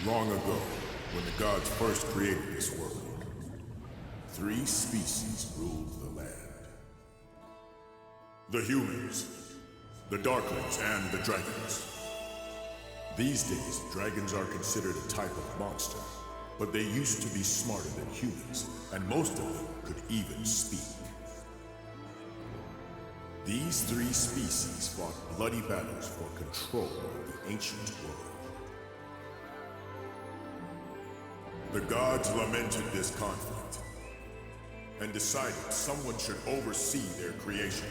Long ago, when the gods first created this world, 3 species ruled the land. The humans, the darklings, and the dragons. These days, dragons are considered a type of monster, but they used to be smarter than humans, and most of them could even speak. These 3 species fought bloody battles for control of the ancient world. The gods lamented this conflict and decided someone should oversee their creation.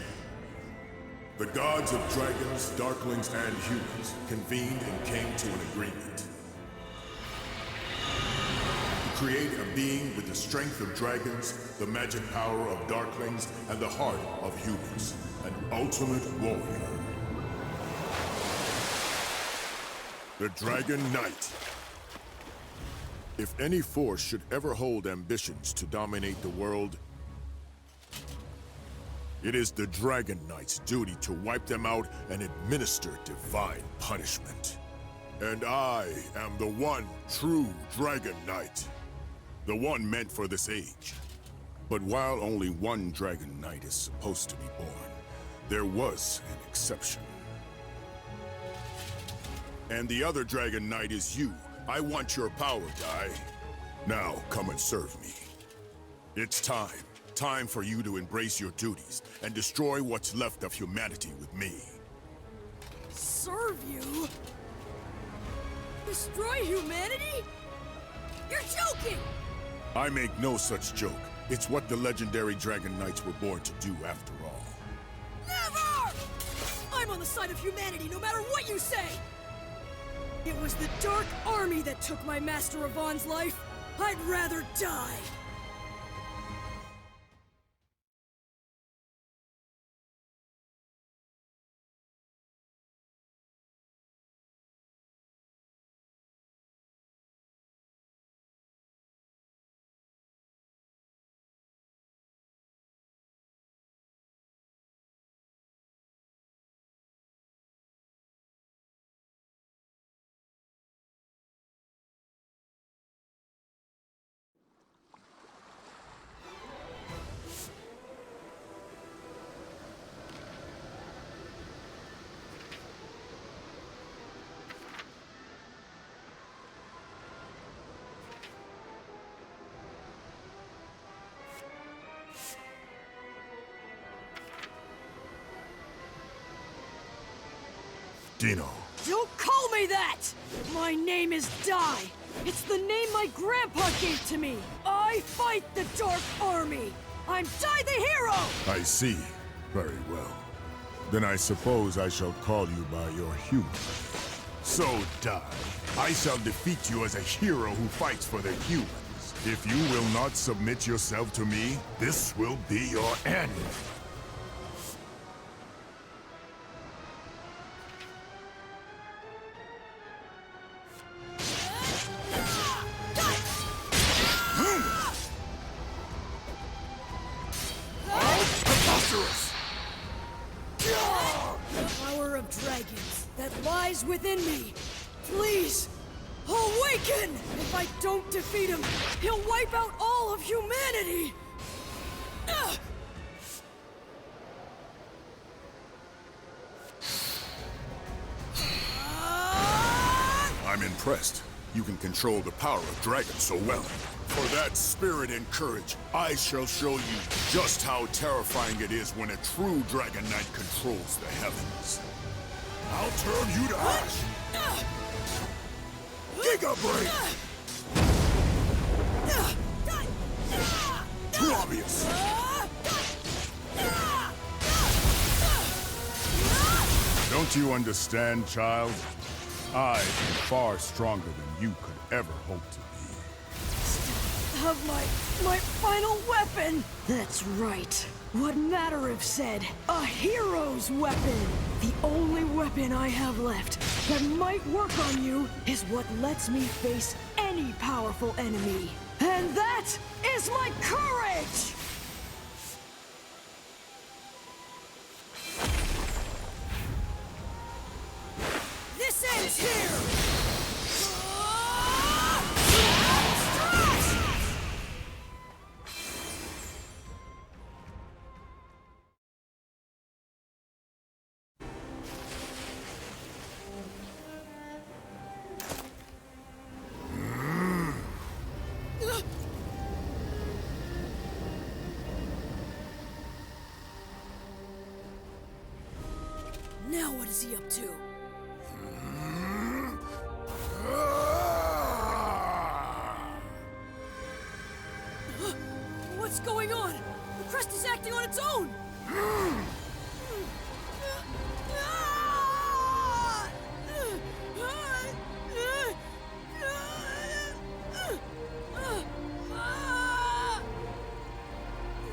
The gods of dragons, darklings, and humans convened and came to an agreement to create a being with the strength of dragons, the magic power of darklings, and the heart of humans, an ultimate warrior. The Dragon Knight. If any force should ever hold ambitions to dominate the world, it is the Dragon Knight's duty to wipe them out and administer divine punishment. And I am the one true Dragon Knight, the one meant for this age. But while only one Dragon Knight is supposed to be born, there was an exception. And the other Dragon Knight is you. I want your power, Guy. Now, come and serve me. It's time. Time for you to embrace your duties and destroy what's left of humanity with me. Serve you? Destroy humanity? You're joking! I make no such joke. It's what the legendary Dragon Knights were born to do after all. Never! I'm on the side of humanity no matter what you say! It was the Dark Army that took my Master Avon's life. I'd rather die. Dino. Don't call me that! My name is Dai. It's the name my grandpa gave to me. I fight the Dark Army. I'm Dai the Hero! I see. Very well. Then I suppose I shall call you by your human. So, Dai, I shall defeat you as a hero who fights for the humans. If you will not submit yourself to me, this will be your end. Within me. Please, awaken! If I don't defeat him, he'll wipe out all of humanity! I'm impressed. You can control the power of dragons so well. For that spirit and courage, I shall show you just how terrifying it is when a true Dragon Knight controls the heavens. I'll turn you to ash! Giga Break! Too obvious! Don't you understand, child? I am far stronger than you could ever hope to be. Have my final weapon! That's right. What Matterev said, a hero's weapon! The only weapon I have left that might work on you is what lets me face any powerful enemy. And that is my courage! This ends here! is he up to? What's going on? The crest is acting on its own!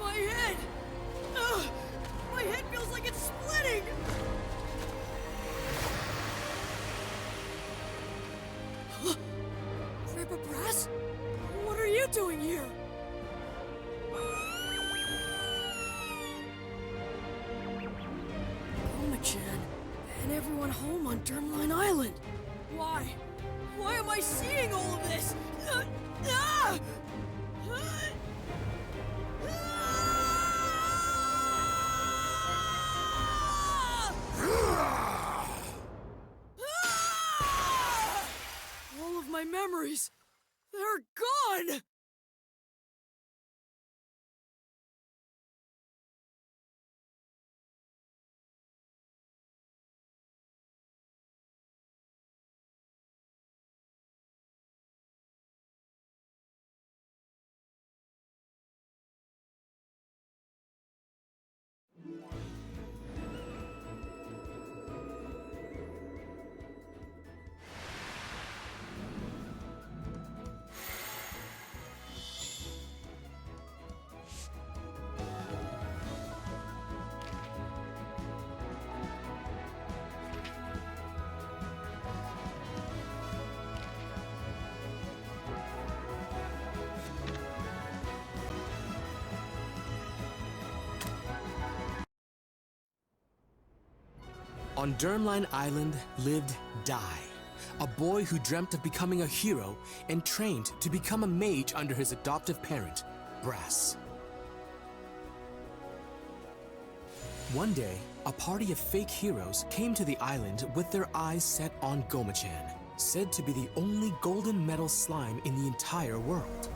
My head! My head feels like it's splitting! Grandpa Brass? What are you doing here? Goma-chan, and everyone home on Dermline Island. Why? Why am I seeing all of this? All of my memories, they're gone! On Dermline Island lived Dai, a boy who dreamt of becoming a hero and trained to become a mage under his adoptive parent, Brass. One day, a party of fake heroes came to the island with their eyes set on Goma-chan, said to be the only golden metal slime in the entire world.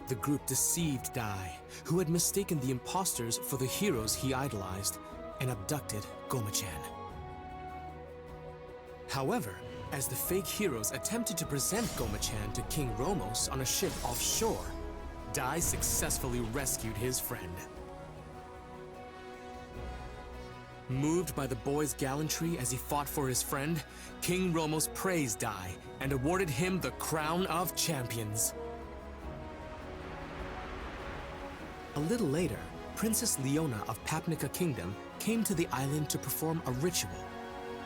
The group deceived Dai, who had mistaken the imposters for the heroes he idolized, and abducted Goma-chan. However, as the fake heroes attempted to present Goma-chan to King Romos on a ship offshore, Dai successfully rescued his friend. Moved by the boy's gallantry as he fought for his friend, King Romos praised Dai and awarded him the Crown of Champions. A little later, Princess Leona of Papnica Kingdom came to the island to perform a ritual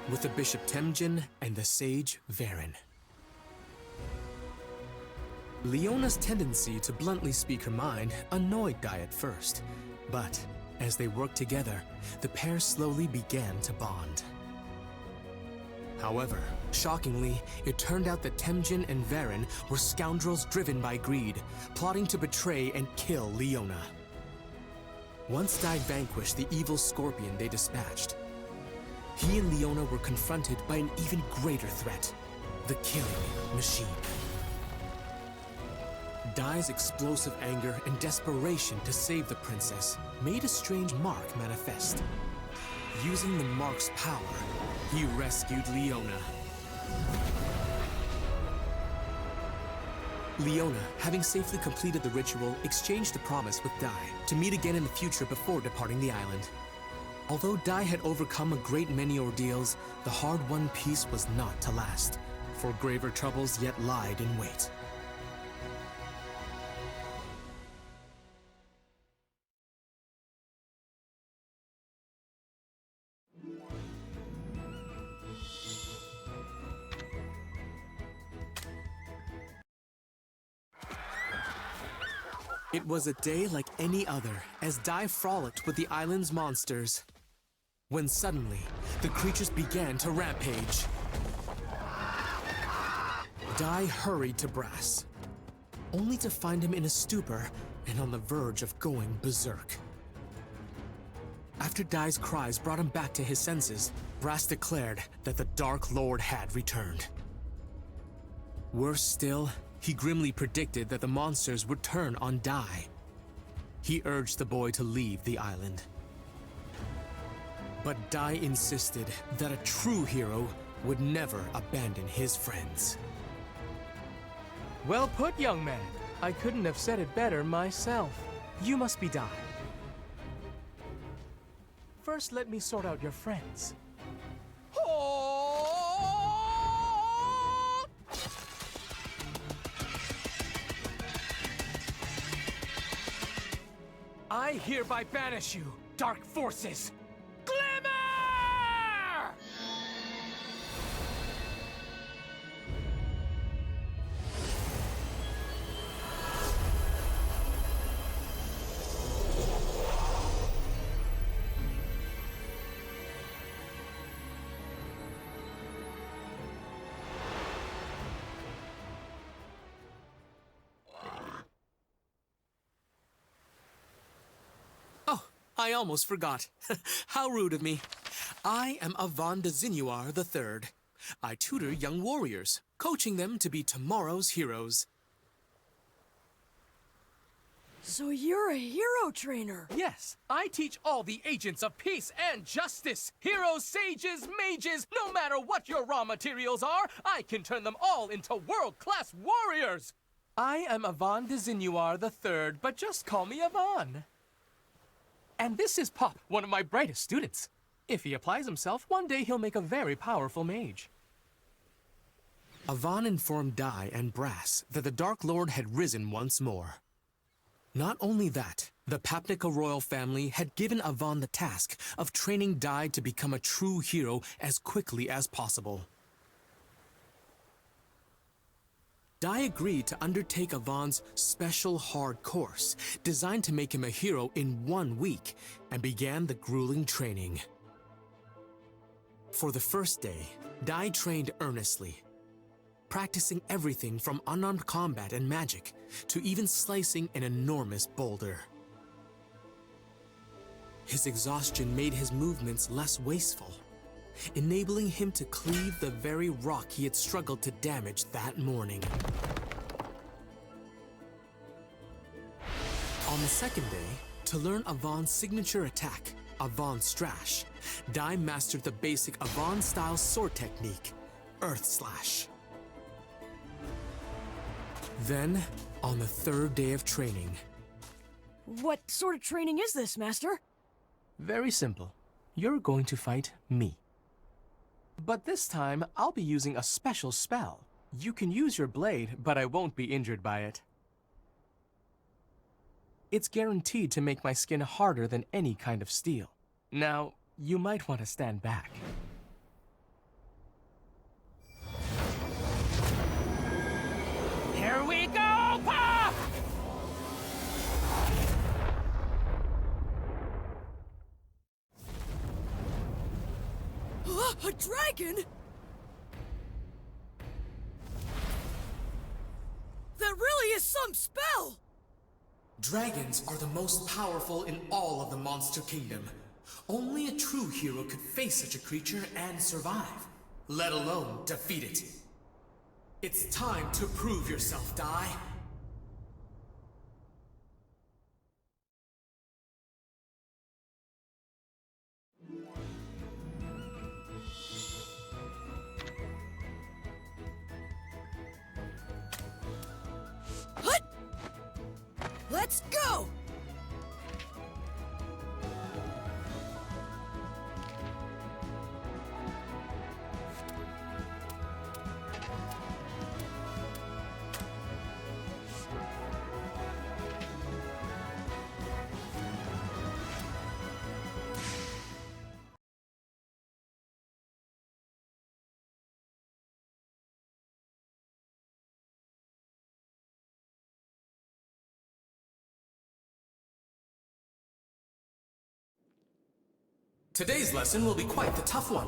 with the Bishop Temjin and the sage Varen. Leona's tendency to bluntly speak her mind annoyed Dai at first, but as they worked together, the pair slowly began to bond. However, shockingly, it turned out that Temjin and Varen were scoundrels driven by greed, plotting to betray and kill Leona. Once Dai vanquished the evil scorpion they dispatched, he and Leona were confronted by an even greater threat, the killing machine. Dai's explosive anger and desperation to save the princess made a strange mark manifest. Using the mark's power, he rescued Leona. Leona, having safely completed the ritual, exchanged a promise with Dai to meet again in the future before departing the island. Although Dai had overcome a great many ordeals, the hard-won peace was not to last, for graver troubles yet lied in wait. It was a day like any other, as Dai frolicked with the island's monsters. When suddenly, the creatures began to rampage. Dai hurried to Brass, only to find him in a stupor and on the verge of going berserk. After Dai's cries brought him back to his senses, Brass declared that the Dark Lord had returned. Worse still, he grimly predicted that the monsters would turn on Dai. He urged the boy to leave the island. But Dai insisted that a true hero would never abandon his friends. Well put, young man. I couldn't have said it better myself. You must be Dai. First, let me sort out your friends. I hereby banish you, dark forces! Glimmer! I almost forgot. How rude of me. I am Avan de Zinuar III. I tutor young warriors, coaching them to be tomorrow's heroes. So you're a hero trainer? Yes, I teach all the agents of peace and justice. Heroes, sages, mages, no matter what your raw materials are, I can turn them all into world-class warriors. I am Avan de Zinuar III, but just call me Avan. And this is Pop, one of my brightest students. If he applies himself, one day he'll make a very powerful mage. Avan informed Dai and Brass that the Dark Lord had risen once more. Not only that, the Papnica royal family had given Avan the task of training Dai to become a true hero as quickly as possible. Dai agreed to undertake Avan's special hard course, designed to make him a hero in 1 week, and began the grueling training. For the first day, Dai trained earnestly, practicing everything from unarmed combat and magic to even slicing an enormous boulder. His exhaustion made his movements less wasteful, enabling him to cleave the very rock he had struggled to damage that morning. On the second day, to learn Avan's signature attack, Avan Strash, Dai mastered the basic Avan-style sword technique, Earth Slash. Then, on the third day of training... What sort of training is this, Master? Very simple. You're going to fight me. But this time, I'll be using a special spell. You can use your blade, but I won't be injured by it. It's guaranteed to make my skin harder than any kind of steel. Now, you might want to stand back. Here we go, Pop! A dragon? That really is some spell! Dragons are the most powerful in all of the Monster Kingdom. Only a true hero could face such a creature and survive, let alone defeat it. It's time to prove yourself, Dai. Hut! Let's go! Today's lesson will be quite the tough one.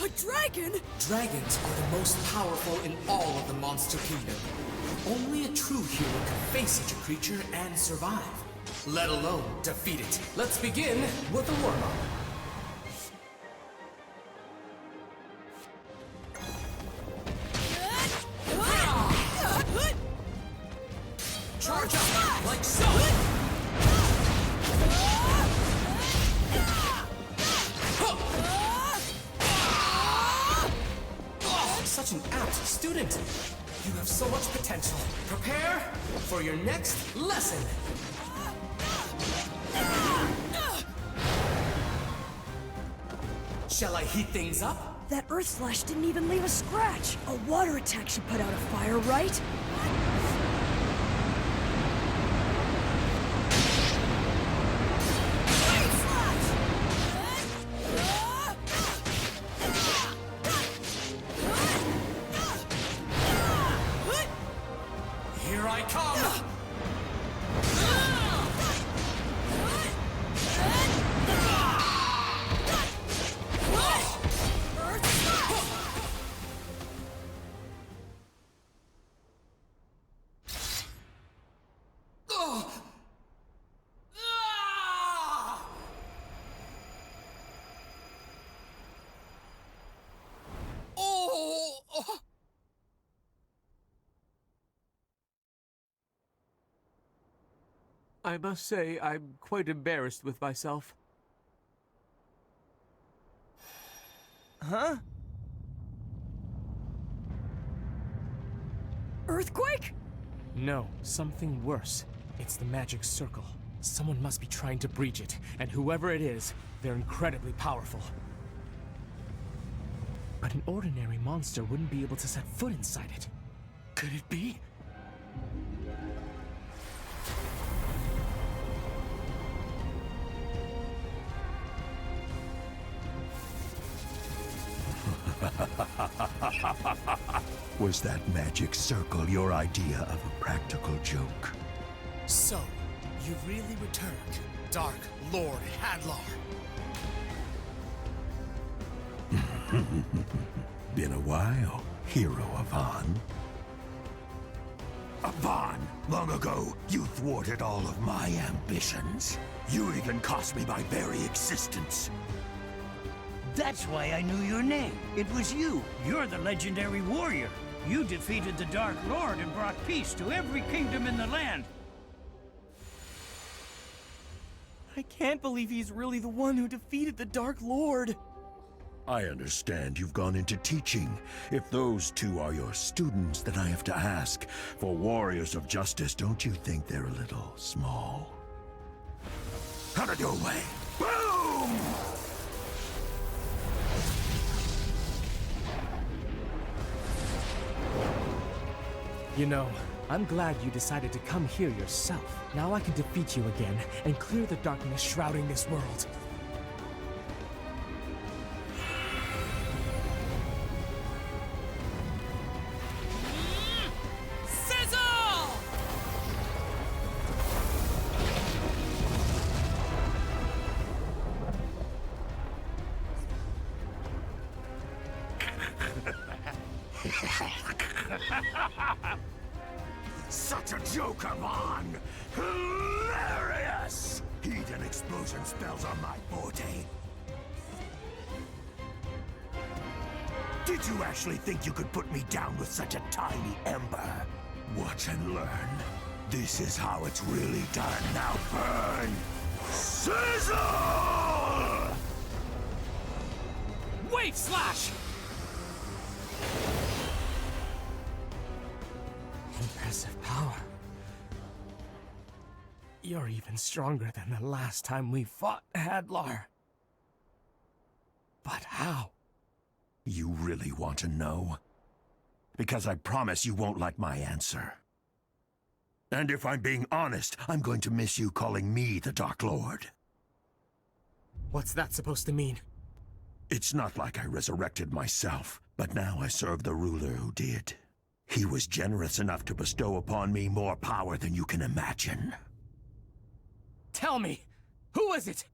A dragon? Dragons are the most powerful in all of the Monster Kingdom. Only a true hero can face such a creature and survive, let alone defeat it. Let's begin with a warm-up. Like so! Such an apt student. You have so much potential. Prepare for your next lesson. Shall I heat things up? That Earth Slash didn't even leave a scratch. A water attack should put out a fire, right? Here I come! I must say, I'm quite embarrassed with myself. Huh? Earthquake? No, something worse. It's the magic circle. Someone must be trying to breach it, and whoever it is, they're incredibly powerful. But an ordinary monster wouldn't be able to set foot inside it. Could it be? Was that magic circle your idea of a practical joke? So, you've really returned, Dark Lord Hadlar. Been a while, hero Avan. Avan, long ago, you thwarted all of my ambitions. You even cost me my very existence. That's why I knew your name. It was you. You're the legendary warrior. You defeated the Dark Lord and brought peace to every kingdom in the land. I can't believe he's really the one who defeated the Dark Lord. I understand you've gone into teaching. If those two are your students, then I have to ask, for warriors of justice, don't you think they're a little small? Out of your way! Boom! You know, I'm glad you decided to come here yourself. Now I can defeat you again and clear the darkness shrouding this world. Sizzle! Such a joke, Avan! Hilarious! Heat and explosion spells are my forte. Did you actually think you could put me down with such a tiny ember? Watch and learn. This is how it's really done. Now burn! Sizzle! Wave slash! Impressive power. You're even stronger than the last time we fought, Hadlar. But how? You really want to know? Because I promise you won't like my answer. And if I'm being honest, I'm going to miss you calling me the Dark Lord. What's that supposed to mean? It's not like I resurrected myself, but now I serve the ruler who did. He was generous enough to bestow upon me more power than you can imagine. Tell me, who is it?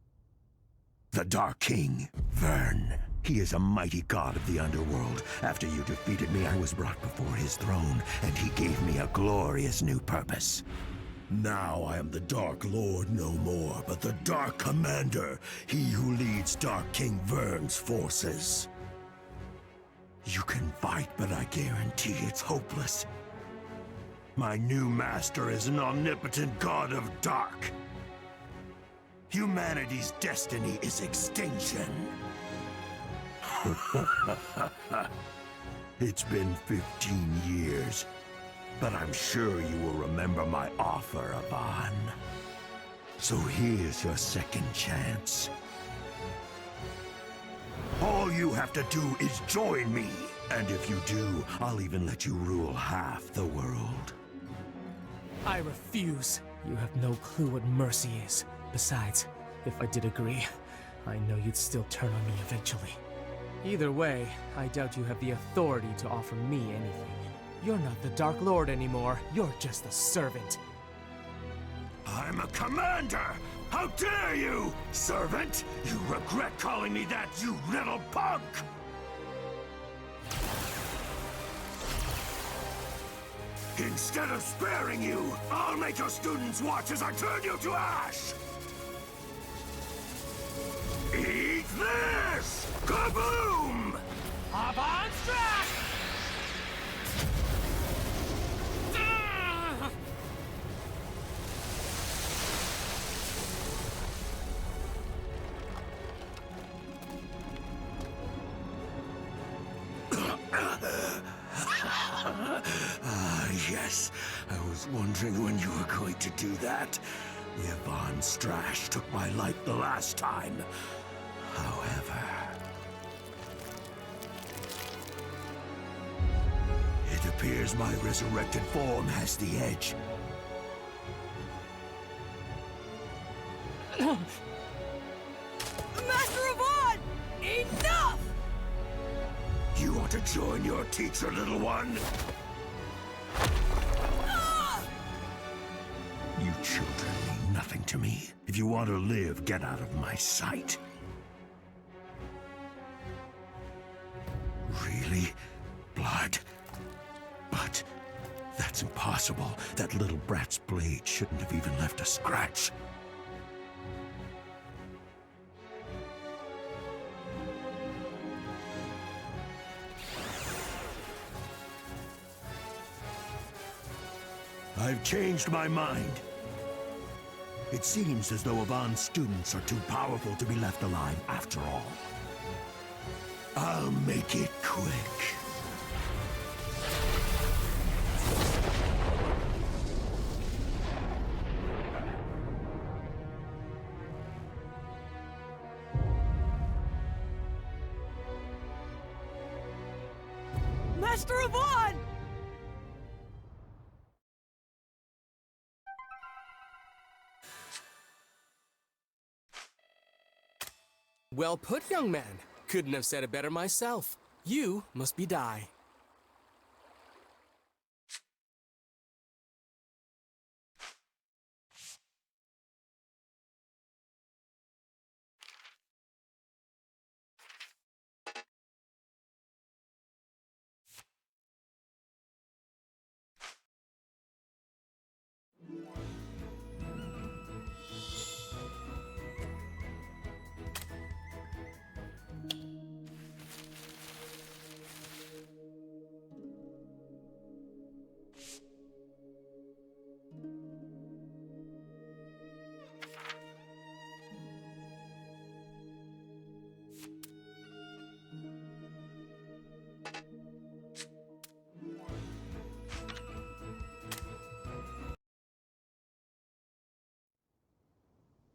The Dark King, Vern. He is a mighty god of the underworld. After you defeated me, I was brought before his throne, and he gave me a glorious new purpose. Now I am the Dark Lord no more, but the Dark Commander, he who leads Dark King Vern's forces. You can fight, but I guarantee it's hopeless. My new master is an omnipotent god of dark. Humanity's destiny is extinction. It's been 15 years, but I'm sure you will remember my offer, Yvonne. So here's your second chance. All you have to do is join me. And if you do, I'll even let you rule half the world. I refuse. You have no clue what mercy is. Besides, if I did agree, I know you'd still turn on me eventually. Either way, I doubt you have the authority to offer me anything. You're not the Dark Lord anymore. You're just a servant. I'm a commander! How dare you, servant! You regret calling me that, you little punk! Instead of sparing you, I'll make your students watch as I turn you to ash! Eat this! Kaboom! Avant Strash! Yes. I was wondering when you were going to do that. The Yvonne Strash took my life the last time. However... it appears my resurrected form has the edge. Master Yvonne! Enough! You want to join your teacher, little one? You children mean nothing to me. If you want to live, get out of my sight. Really? Blood? But that's impossible. That little brat's blade shouldn't have even left a scratch. I've changed my mind. It seems as though Yvonne's students are too powerful to be left alive after all. I'll make it quick. Master Yvonne! Well put, young man. Couldn't have said it better myself. You must be Dai.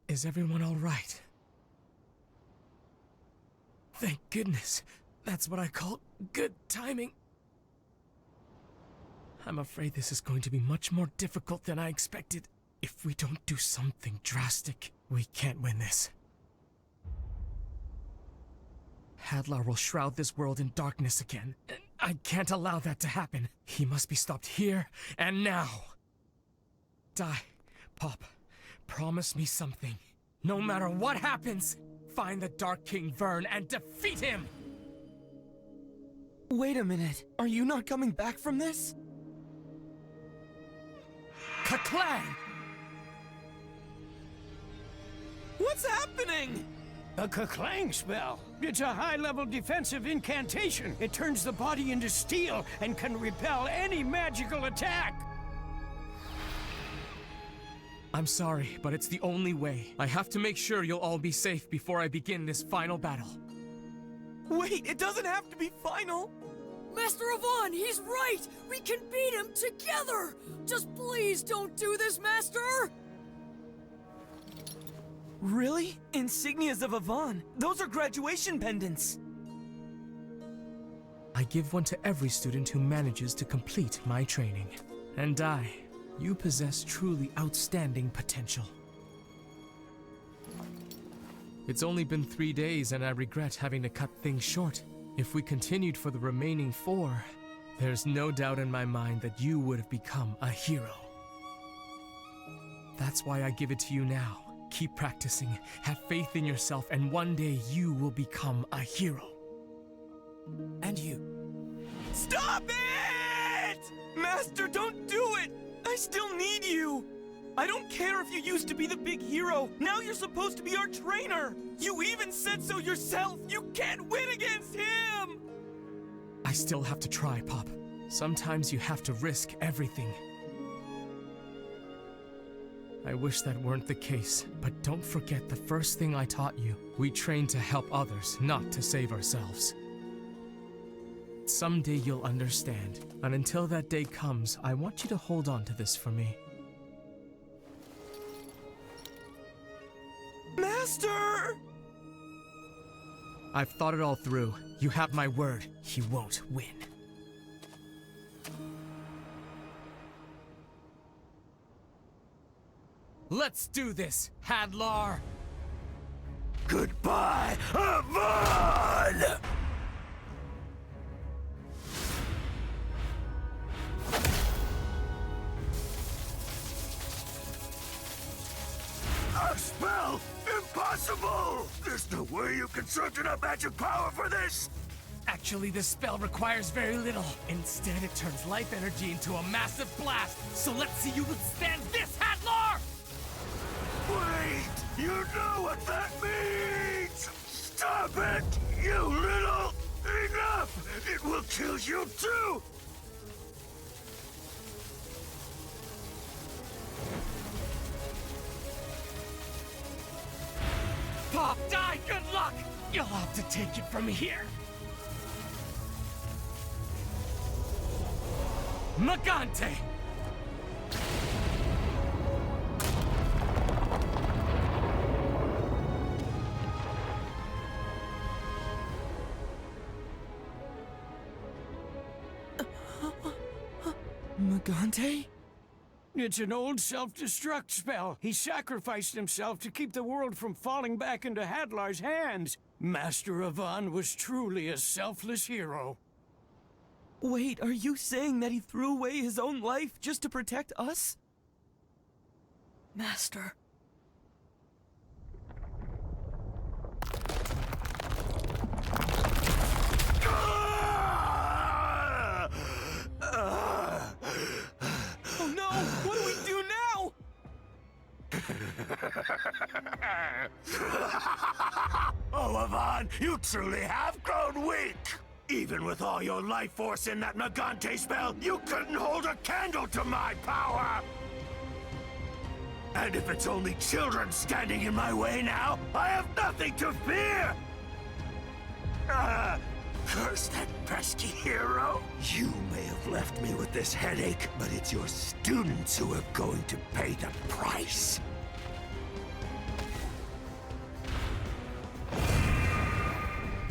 Is everyone all right? Thank goodness. That's what I call good timing. I'm afraid this is going to be much more difficult than I expected. If we don't do something drastic, we can't win this. Hadlar will shroud this world in darkness again. I can't allow that to happen. He must be stopped here and now. Dai, Pop, promise me something. No matter what happens, find the Dark King Vern and defeat him! Wait a minute. Are you not coming back from this? Ka-clang! What's happening? A Ka-clang spell. It's a high-level defensive incantation. It turns the body into steel and can repel any magical attack. I'm sorry, but it's the only way. I have to make sure you'll all be safe before I begin this final battle. Wait, it doesn't have to be final! Master Avon, he's right! We can beat him together! Just please don't do this, Master! Really? Insignias of Avon? Those are graduation pendants! I give one to every student who manages to complete my training. And you possess truly outstanding potential. It's only been 3 days and I regret having to cut things short. If we continued for the remaining 4, there's no doubt in my mind that you would have become a hero. That's why I give it to you now. Keep practicing, have faith in yourself, and one day you will become a hero. And you. Stop it! Master, don't do it! I still need you! I don't care if you used to be the big hero. Now you're supposed to be our trainer! You even said so yourself! You can't win against him! I still have to try, Pop. Sometimes you have to risk everything. I wish that weren't the case, but don't forget the first thing I taught you. We train to help others, not to save ourselves. Someday you'll understand, and until that day comes, I want you to hold on to this for me. Master! I've thought it all through. You have my word. He won't win. Let's do this, Hadlar! Goodbye, Avon! A spell! Impossible! There's no way you concerted a magic power for this! Actually, this spell requires very little. Instead, it turns life energy into a massive blast. So let's see you withstand this, Hadlar! Wait! You know what that means! Stop it! You little... Enough! It will kill you too! Pop, die! Good luck! You'll have to take it from here. Magante! Magante? It's an old self-destruct spell. He sacrificed himself to keep the world from falling back into Hadlar's hands. Master Avon was truly a selfless hero. Wait, are you saying that he threw away his own life just to protect us? Master. Oh no! What do we do now? Oh, Avon, you truly have grown weak! Even with all your life force in that Magante spell, you couldn't hold a candle to my power! And if it's only children standing in my way now, I have nothing to fear! Curse that pesky hero! You may have left me with this headache, but it's your students who are going to pay the price.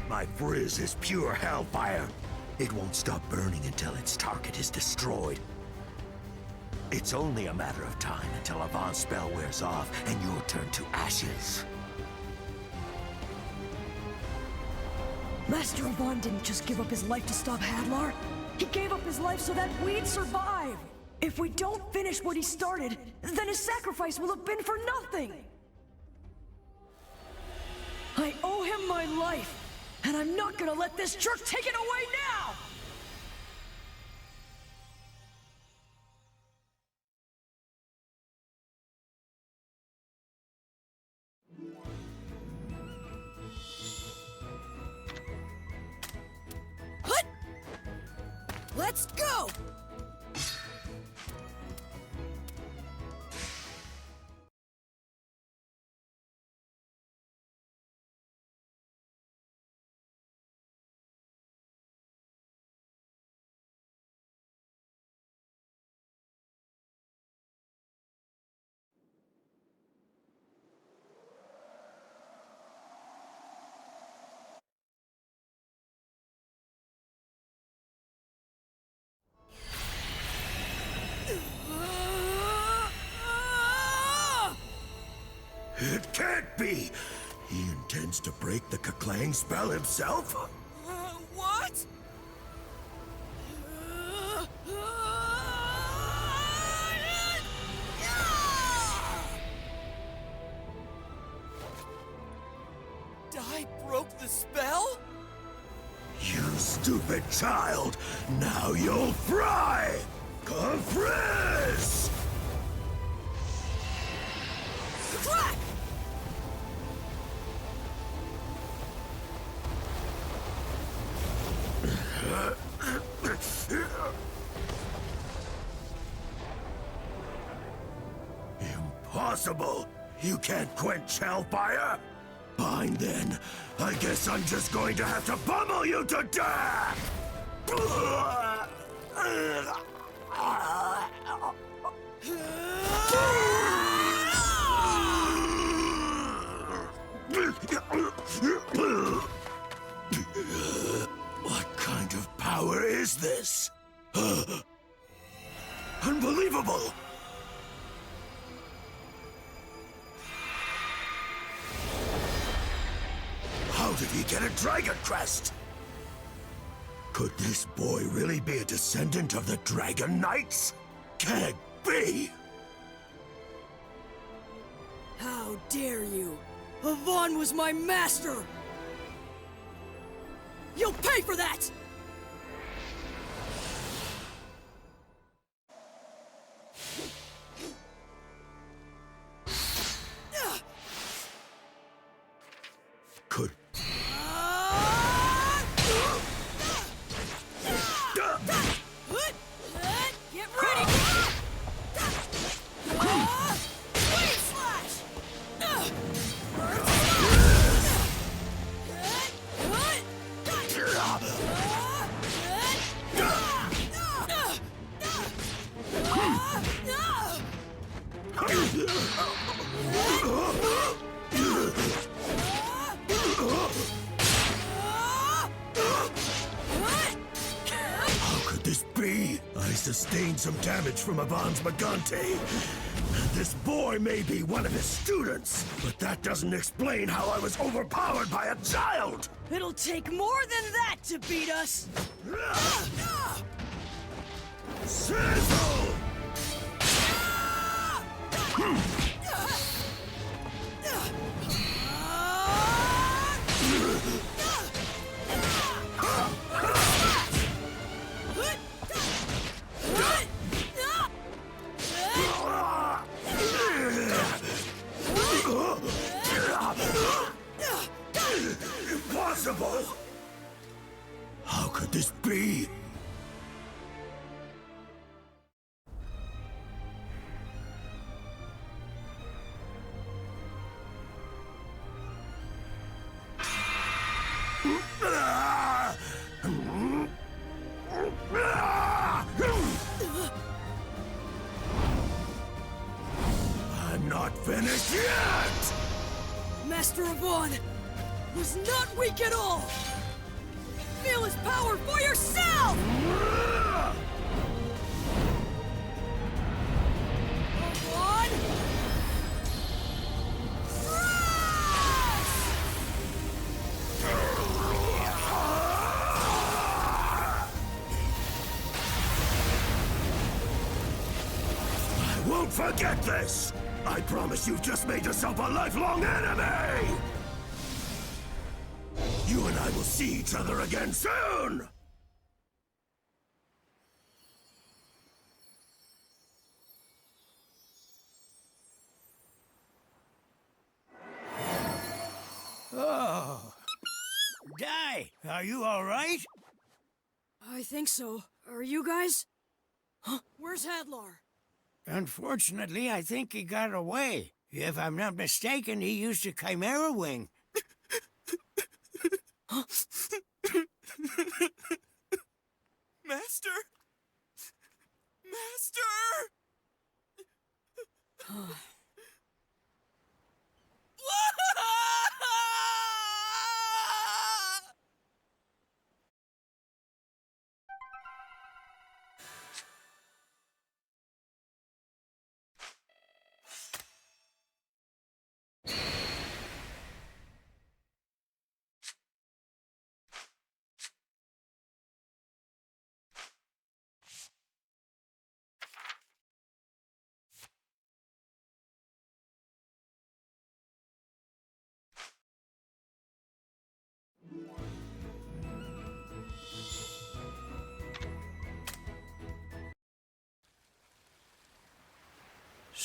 My frizz is pure hellfire. It won't stop burning until its target is destroyed. It's only a matter of time until Avon's spell wears off and you'll turn to ashes. Master Avon didn't just give up his life to stop Hadlar. He gave up his life so that we'd survive. If we don't finish what he started, then his sacrifice will have been for nothing. I owe him my life, and I'm not gonna let this jerk take it away now! Hut! Let's go! It can't be! He intends to break the Kaklang spell himself? What? Dai broke the spell? You stupid child! Now you'll fry! Confrizz! Crack! Impossible! You can't quench hellfire? Fine then. I guess I'm just going to have to pummel you to death! What kind of power is this? Unbelievable! How did he get a dragon crest? Could this boy really be a descendant of the Dragon Knights? Can't be! How dare you! Avon was my master! You'll pay for that! Could... Get ready! Wave slash! How could this be? I sustained some damage from Avon's Magante. This boy may be one of his students, but that doesn't explain how I was overpowered by a child! It'll take more than that to beat us! Sizzle! Impossible! How could this be? I'm not finished yet! Master Avon was not weak at all! Feel his power for yourself! Avon! I won't forget this! I promise you've just made yourself a lifelong enemy! You and I will see each other again soon! Oh. Dai, are you all right? I think so. Are you guys? Huh? Where's Hadlar? Unfortunately, I think he got away. If I'm not mistaken, he used a chimera wing. Master? Master!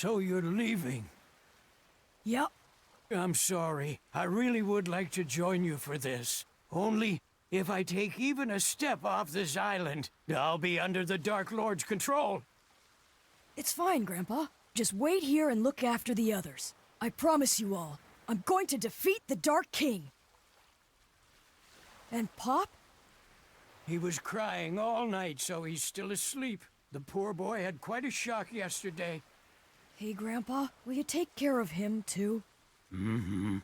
So you're leaving? Yep. I'm sorry. I really would like to join you for this. Only, if I take even a step off this island, I'll be under the Dark Lord's control. It's fine, Grandpa. Just wait here and look after the others. I promise you all, I'm going to defeat the Dark King. And Pop? He was crying all night, so he's still asleep. The poor boy had quite a shock yesterday. Hey, Grandpa, will you take care of him, too? Mm-hmm.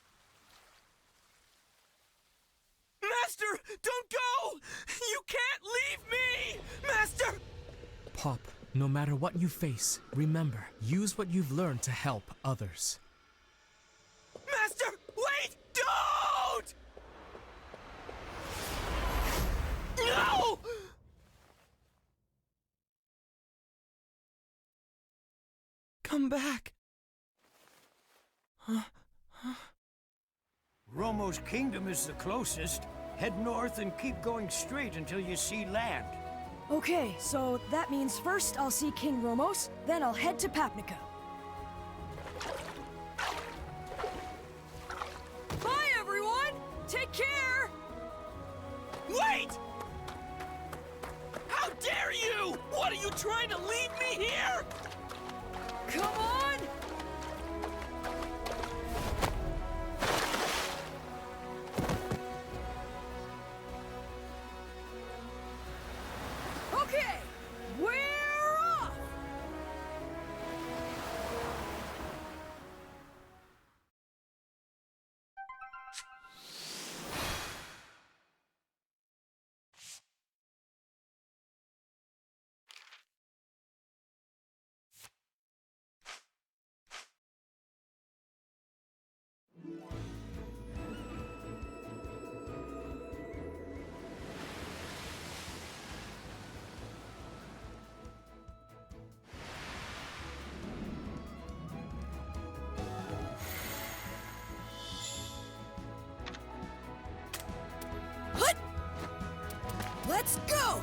Master, don't go! You can't leave me! Master! Pop, no matter what you face, remember, use what you've learned to help others. Master, wait! Don't! No! Come back. Romo's kingdom is the closest. Head north and keep going straight until you see land. Okay, so that means first I'll see King Romos, then I'll head to Papnica. Bye, everyone! Take care! Wait! How dare you! What are you trying to leave me here? Come on! Okay, we're off! Let's go!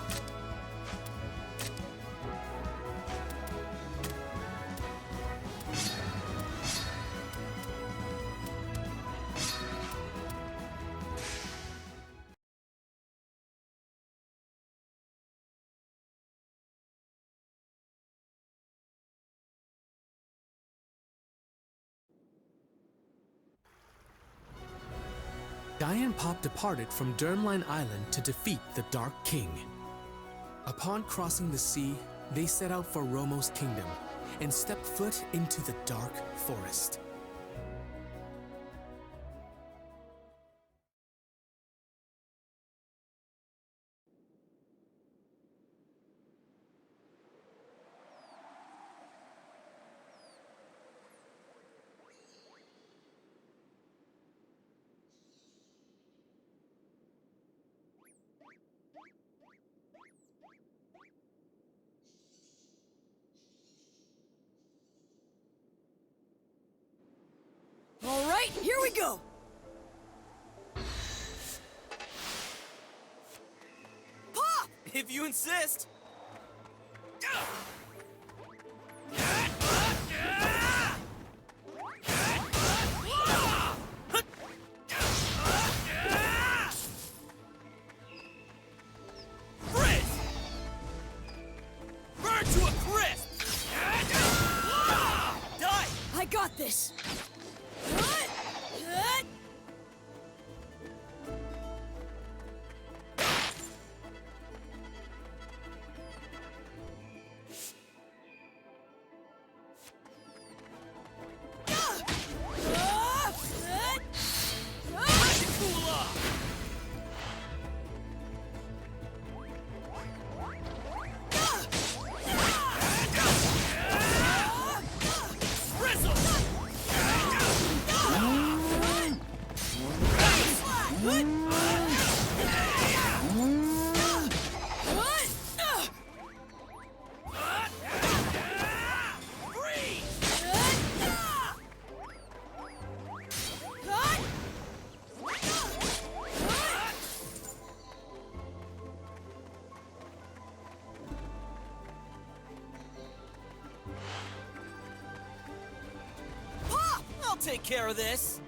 Guy and Pop departed from Dermline Island to defeat the Dark King. Upon crossing the sea, they set out for Romo's kingdom and stepped foot into the dark forest. All right, here we go! Pop! If you insist. Frizz! Burn to a crisp! Die! I got this! Cool off! Frizzle! take care of this.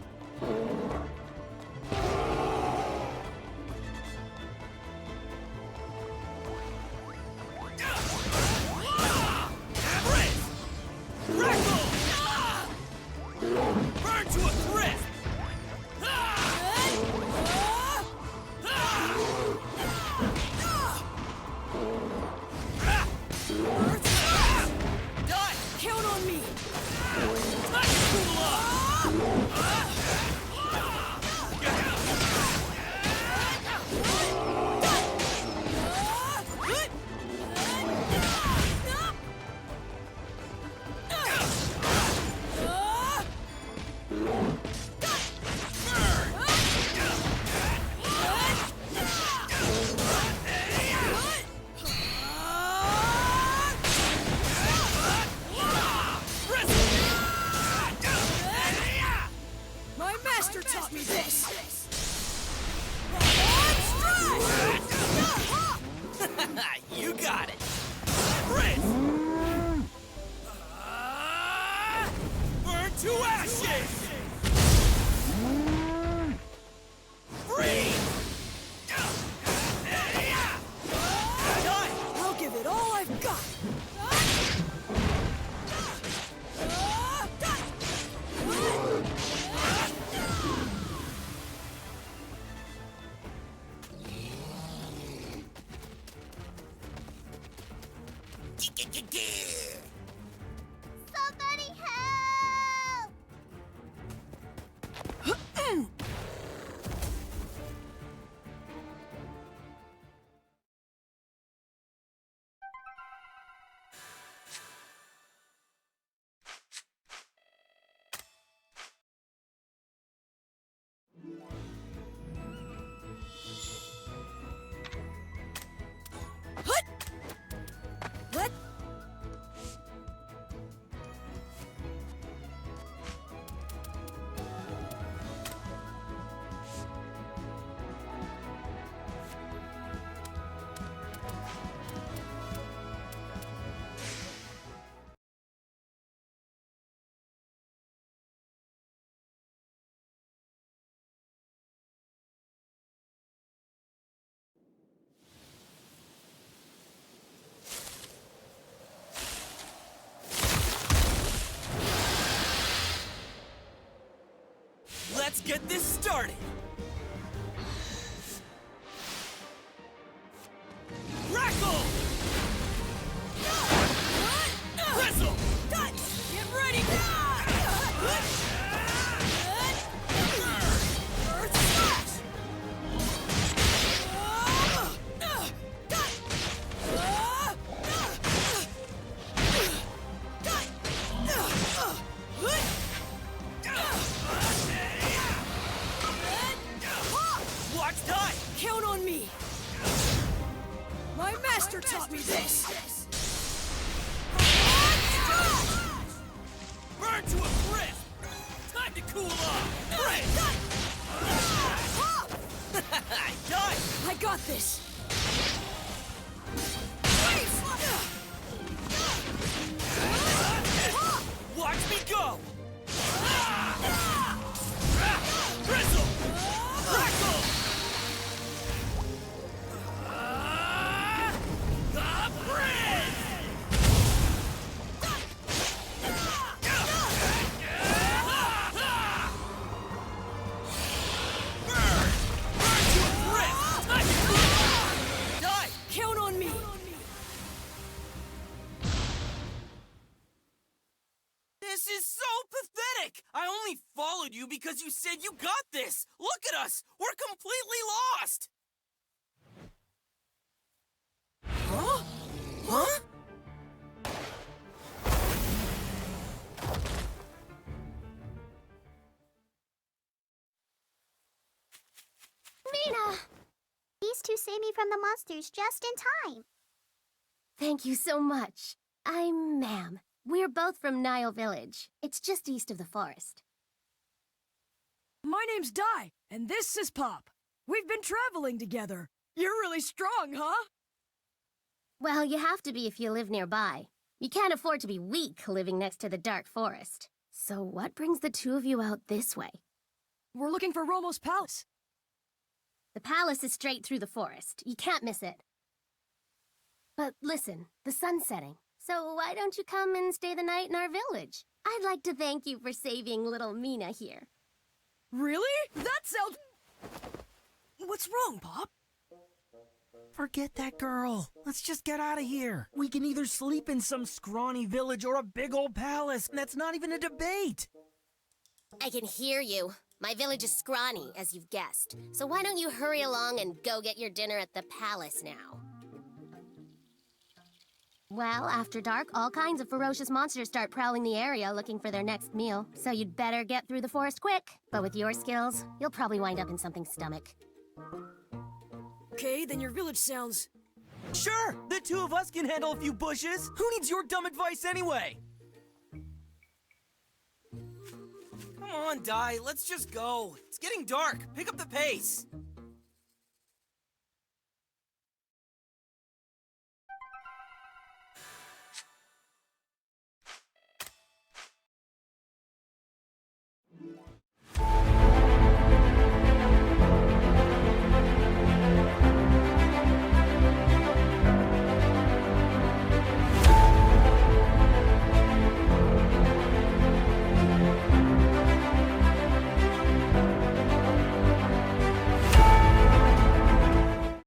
Burn to a crisp! Die! Count on me! Time to cool off! My master taught me this! You got it! Chris! Burn to ashes! Freeze! Die! I'll give it all I've got! Somebody help! What? Let's get this started! Crackle! Drizzle! Get ready! Earth Slash! Watch time! Count on me! My master taught me this! Burn to a crisp! Time to cool off! Die! I got this! Watch me go! Drizzle! Crackle! Count on me! This is so pathetic! I only followed you because you said you got this! Look at us! We're completely lost! Huh? Huh? Mina! These two saved me from the monsters just in time. Thank you so much. I'm Ma'am. We're both from Nile Village. It's just east of the forest. My name's Di, and this is Pop. We've been traveling together. You're really strong, huh? Well, you have to be if you live nearby. You can't afford to be weak living next to the dark forest. So what brings the two of you out this way? We're looking for Romo's palace. The palace is straight through the forest. You can't miss it. But listen, the sun's setting. So why don't you come and stay the night in our village? I'd like to thank you for saving little Mina here. Really? That sounds... What's wrong, Pop? Forget that girl. Let's just get out of here. We can either sleep in some scrawny village or a big old palace. That's not even a debate. I can hear you. My village is scrawny, as you've guessed. So why don't you hurry along and go get your dinner at the palace now? Well, after dark, all kinds of ferocious monsters start prowling the area looking for their next meal. So you'd better get through the forest quick. But with your skills, you'll probably wind up in something's stomach. Okay, then your village sounds... Sure, the two of us can handle a few bushes. Who needs your dumb advice anyway? Come on, Dai, let's just go. It's getting dark. Pick up the pace.